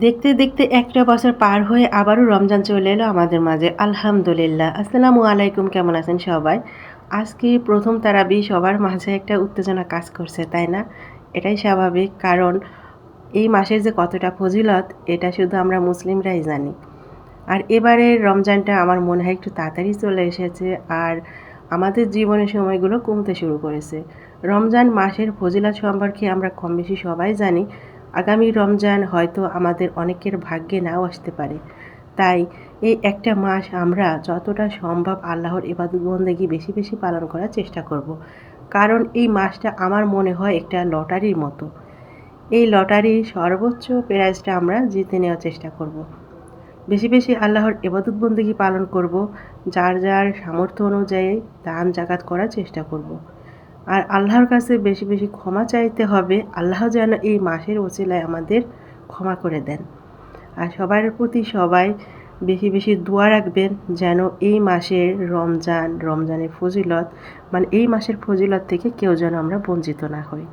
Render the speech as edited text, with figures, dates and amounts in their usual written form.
দেখতে, দেখতে একটা বছর পার হয়ে আবারও রমজান চলে এলো আমাদের মাঝে। আলহামদুলিল্লাহ। আসসালামু আলাইকুম, কেমন আছেন সবাই? আজকে ১ম তারাবি, সবার মাঝে একটা উত্তেজনা কাজ করছে, তাই না? এটাই স্বাভাবিক, কারণ এই মাসের যে কতটা ফজিলত এটা শুধু আমরা মুসলিমরাই জানি। আর এবারের রমজানটা আমার মনে হয় একটু তাড়াতাড়ি চলে এসেছে, আর আমাদের জীবনের সময়গুলো কমতে শুরু করেছে। রমজান মাসের ফজিলত সম্পর্কে আমরা কমবেশি সবাই জানি। আগামী রমজান হয়তো আমাদের অনেকের ভাগ্যে নাও আসতে পারে। তাই এই একটা মাস আমরা যতটা সম্ভব আল্লাহর ইবাদত বন্দেগী বেশি বেশি পালন করার চেষ্টা করব। কারণ এই মাসটা আমার মনে হয় একটা লটারির মতো। এই লটারির সর্বোচ্চ প্রাইজটা আমরা জিতে নেওয়ার চেষ্টা করব। বেশি বেশি আল্লাহর ইবাদত বন্দেগী পালন করব, যার যার সামর্থ্য অনুযায়ী দান জাকাত করার চেষ্টা করব। আর আল্লাহর কাছে বেশি বেশি ক্ষমা চাইতে হবে, আল্লাহ যেন এই মাসের ওসিলায় আমাদের ক্ষমা করে দেন। আর সবার প্রতি সবাই বেশি বেশি দোয়া রাখবেন, যেন এই মাসের রমজানের ফজিলত, মানে এই মাসের ফজিলত থেকে কেউ যেন আমরা বঞ্চিত না হই।